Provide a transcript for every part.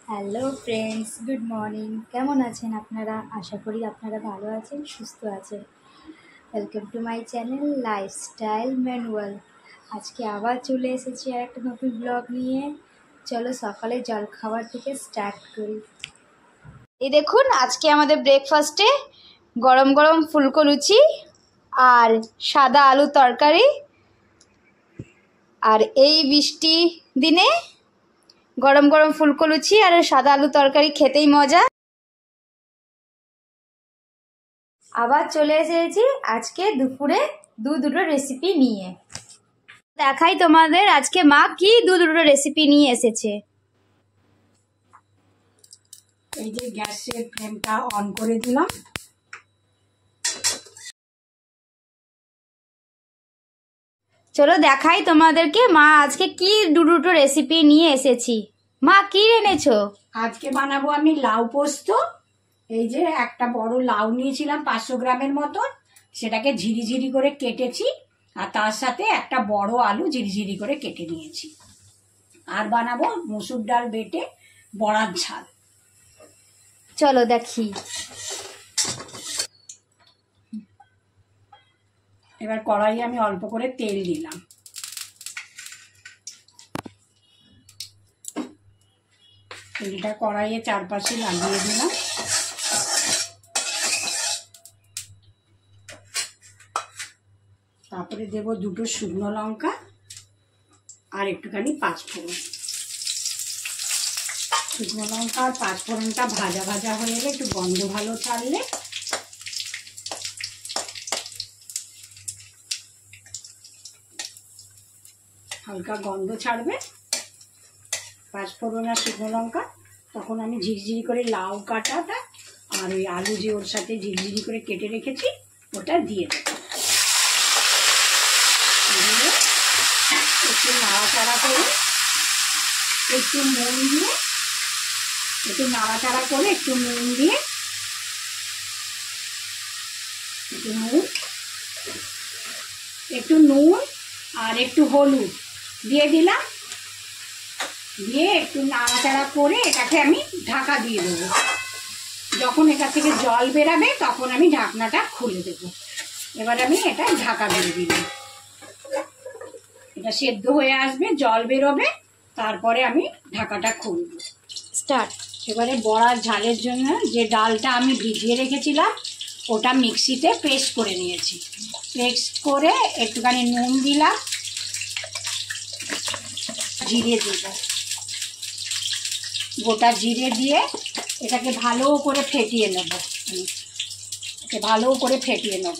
Hello friends, good morning. কেমন আছেন আপনারা? আশা করি আপনারা ভালো আছেন, সুস্থ আছেন। Welcome to my channel lifestyle manual. আজকে আবার চলে এসেছি আর একটা নতুন ব্লগ নিয়ে। চলো সকালে জল খাবার থেকে স্টার্ট করি। এই দেখুন, আজকে আমাদের ব্রেকফাস্টে গরম গরম ফুলকো লুচি আর সাদা আলু তরকারি। আর এই বৃষ্টি দিনে গরম গরম ফুলকো লুচি আর সাদা আলু তরকারি খেতেই মজা। আবার চলে এসেছি আজকে দুপুরে দুটো রেসিপি নিয়ে। দেখাই তোমাদের আজকে মা কি দুটো রেসিপি নিয়ে এসেছে। এই যে গ্যাসের ফ্লেমটা অন করে দিলাম। চলো দেখাই তোমাদেরকে মা আজকে কি দুটো রেসিপি নিয়ে এসেছি। মা কি এনেছো? আজকে বানাবো আমি লাউ পোস্ত। এই যে একটা বড় লাউ নিয়েছিলাম 500 গ্রামের মতন, সেটাকে ঝিরিঝিরি করে কেটেছি, আর তার সাথে একটা বড় আলু ঝিরিঝিরি করে কেটে নিয়েছি। আর বানাবো মসুর ডাল বেটে বড়ার ঝাল। চলো দেখি। এবার কড়াইয়ে আমি অল্প করে তেল দিলাম। তেলটা কড়াইয়ে চারপাশে লাগিয়ে দিলাম। তারপরে দেব দুটো শুকনো লঙ্কা আর একটুখানি পাঁচফোড়ন। শুকনো লঙ্কা আর পাঁচফোড়নটা ভাজা ভাজা হয়ে গেলে, একটু গন্ধ ভালো ছাড়লে হালকা গন্ধ ছাড়বে পাঁচফোড়ন আর শুকনো লঙ্কা, তখন আমি ঝিরিঝিরি করে লাউ কাটাটা আর ওই আলু যে ওর সাথে ঝিরিঝিরি করে কেটে রেখেছি ওটা দিয়ে দেবো। একটু নাড়াচাড়া করে, একটু নুন দিয়ে, একটু নাড়াচাড়া করে একটু নুন দিয়ে, একটু নুন আর একটু হলুদ দিয়ে দিলাম। দিয়ে একটু নাড়াচাড়া করে এটাকে আমি ঢাকা দিয়ে দেবো। যখন এটা থেকে জল বেরাবে তখন আমি ঢাকনাটা খুলে দেব। এবার আমি এটা ঢাকা দিয়ে দিলাম। এটা সেদ্ধ হয়ে আসবে, জল বেরোবে, তারপরে আমি ঢাকাটা খুলব। স্টার্ট। এবারে বড়ার ঝালের জন্য যে ডালটা আমি ভিজিয়ে রেখেছিলাম ওটা মিক্সিতে পেস্ট করে নিয়েছি। পেস্ট করে একটুখানি নুন দিলাম, জিরে দেব, গোটা জিরে দিয়ে এটাকে ভালো করে ফেটিয়ে নেব। এটাকে ভালো করে ফেটিয়ে নেব।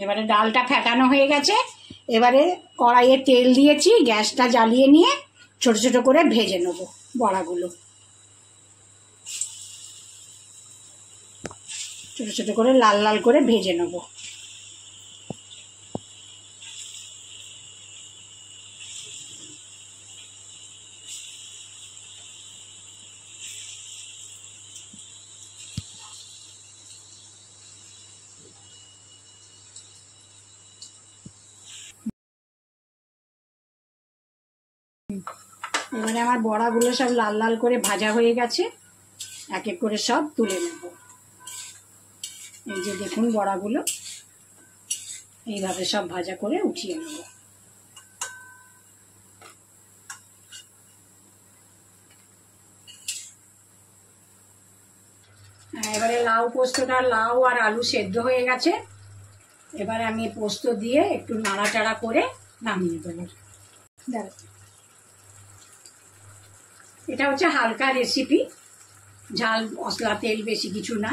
এবারে ডালটা ফেটানো হয়ে গেছে। এবারে কড়াইয়ে তেল দিয়েছি, গ্যাসটা জ্বালিয়ে নিয়ে ছোট ছোট করে ভেজে নেব বড়াগুলো। ছোট ছোট করে লাল লাল করে ভেজে নেব। এবারে আমার বড়াগুলো সব লাল লাল করে ভাজা হয়ে গেছে, এক এক করে সব তুলে নেব। এই যে দেখুন বড়াগুলো এইভাবে সব ভাজা করে উঠিয়ে নেব। এবারে লাউ পোস্তটা, লাউ আর আলু সেদ্ধ হয়ে গেছে। এবারে আমি পোস্ত দিয়ে একটু নাড়াচাড়া করে নামিয়ে দেবো। এটা হচ্ছে হালকা রেসিপি, ঝাল মশলা তেল বেশি কিছু না।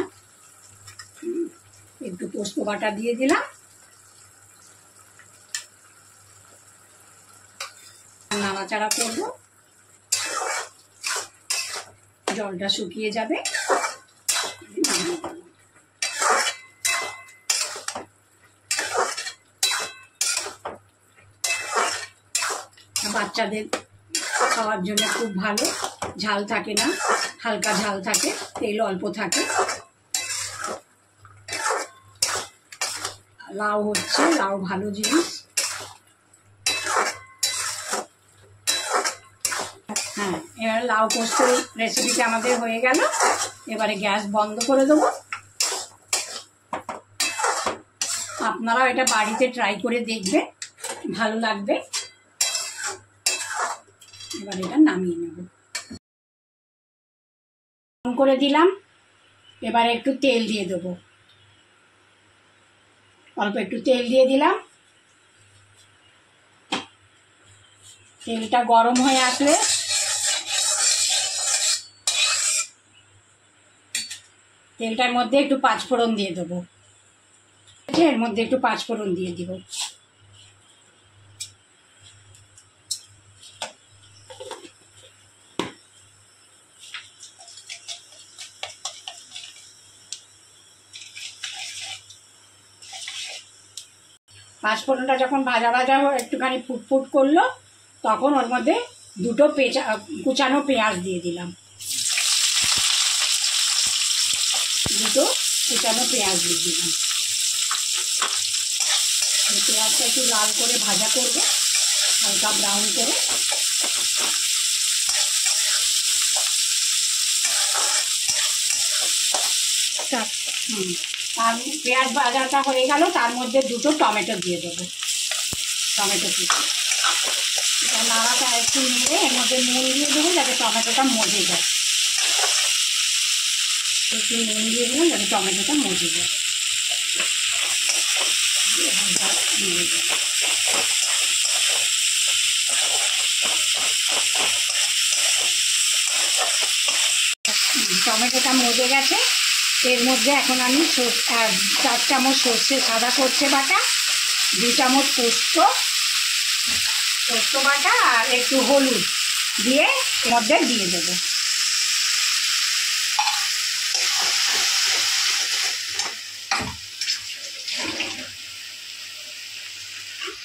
একটু পোস্ত বাটা দিয়ে দিলাম, নাড়াচাড়া করবো, জলটা শুকিয়ে যাবে। বাচ্চাদের খাওয়ার জন্য খুব ভালো, ঝাল থাকে না, হালকা ঝাল থাকে, তেল অল্প থাকে। লাউ হচ্ছে, লাউ ভালো জিনিস। হ্যাঁ, এবার লাউ পোস্ত রেসিপিটা আমাদের হয়ে গেল। এবারে গ্যাস বন্ধ করে দেবো। আপনারাও এটা বাড়িতে ট্রাই করে দেখবেন, ভালো লাগবে। এবার এটা নামিয়ে নেব। অন করে দিলাম। এবারে একটু তেল দিয়ে দেবো, অল্প একটু তেল দিয়ে দিলাম। তেলটা গরম হয়ে আসলে তেলটার মধ্যে একটু পাঁচফোড়ন দিয়ে দেবো। এর মধ্যে একটু পাঁচফোড়ন দিয়ে দিব। পাঁচফোড়নটা যখন ভাজা ভাজা একটুখানি ফুটফুট করলো, তখন ওর মধ্যে দুটো কুচানো পেঁয়াজ দিয়ে দিলাম। দুটো কুচানো পেঁয়াজ দিয়ে দিলাম। পেঁয়াজটা একটু লাল করে ভাজা করবো, হালকা ব্রাউন করে। আর পেঁয়াজ ভাজাটা হয়ে গেল, তার মধ্যে দুটো টমেটো দিয়ে দেবো, টমেটো কুচি। এটা নাড়াটা একটু নেড়ে এর মধ্যে নুন দিয়ে দেবো, যাতে টমেটোটা মজে যায়। একটু নুন দিয়ে দিলাম যাতে টমেটোটা মজে যায়। টমেটোটা মজে গেছে। এর মধ্যে এখন আমি 4 চামচ সাদা সর্ষে বাটা, 2 চামচ পোস্ত বাটা আর একটু হলুদ দিয়ে এর মধ্যে দিয়ে দেবো।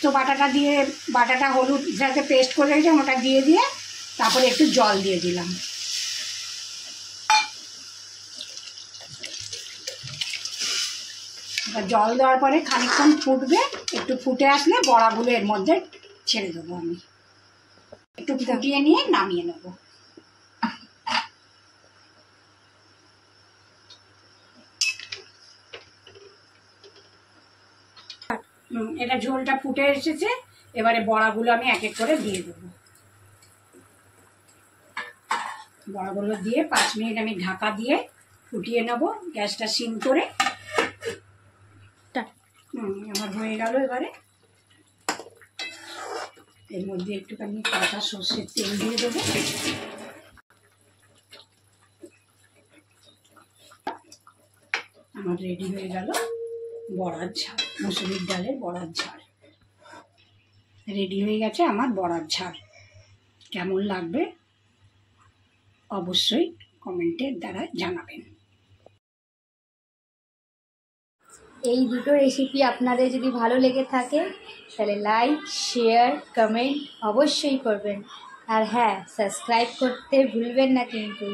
তো বাটাটা হলুদ যাতে পেস্ট করে রেখেছি ওটা দিয়ে তারপরে একটু জল দিয়ে দিলাম। জল দেওয়ার পরে খানিকক্ষণ ফুটবে, একটু ফুটে আসলে বড়াগুলো এর মধ্যে ছেড়ে দেবো। আমি একটু ফুটিয়ে নিয়ে নামিয়ে নেব। এটা ঝোলটা ফুটে এসেছে। এবারে বড়াগুলো আমি এক এক করে দিয়ে দেবো। বড়াগুলো দিয়ে 5 মিনিট আমি ঢাকা দিয়ে ফুটিয়ে নেব, গ্যাসটা সিম করে। আমার হয়ে গেল। এবারে এর মধ্যে একটুখানি কাঁচা সর্ষের তেল দিয়ে দেবো। আমার রেডি হয়ে গেল বড়ার ঝাল, মুসুরির ডালের বড়ার ঝাল রেডি হয়ে গেছে। আমার বড়ার ঝাল কেমন লাগবে অবশ্যই কমেন্টের দ্বারা জানাবেন। এই দুটো রেসিপি আপনাদের যদি ভালো লেগে থাকে তাহলে লাইক, শেয়ার, কমেন্ট অবশ্যই করবেন। আর হ্যাঁ, সাবস্ক্রাইব করতে ভুলবেন না কিন্তু।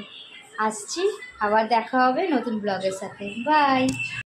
আসছি, আবার দেখা হবে নতুন ব্লগের সাথে। বাই।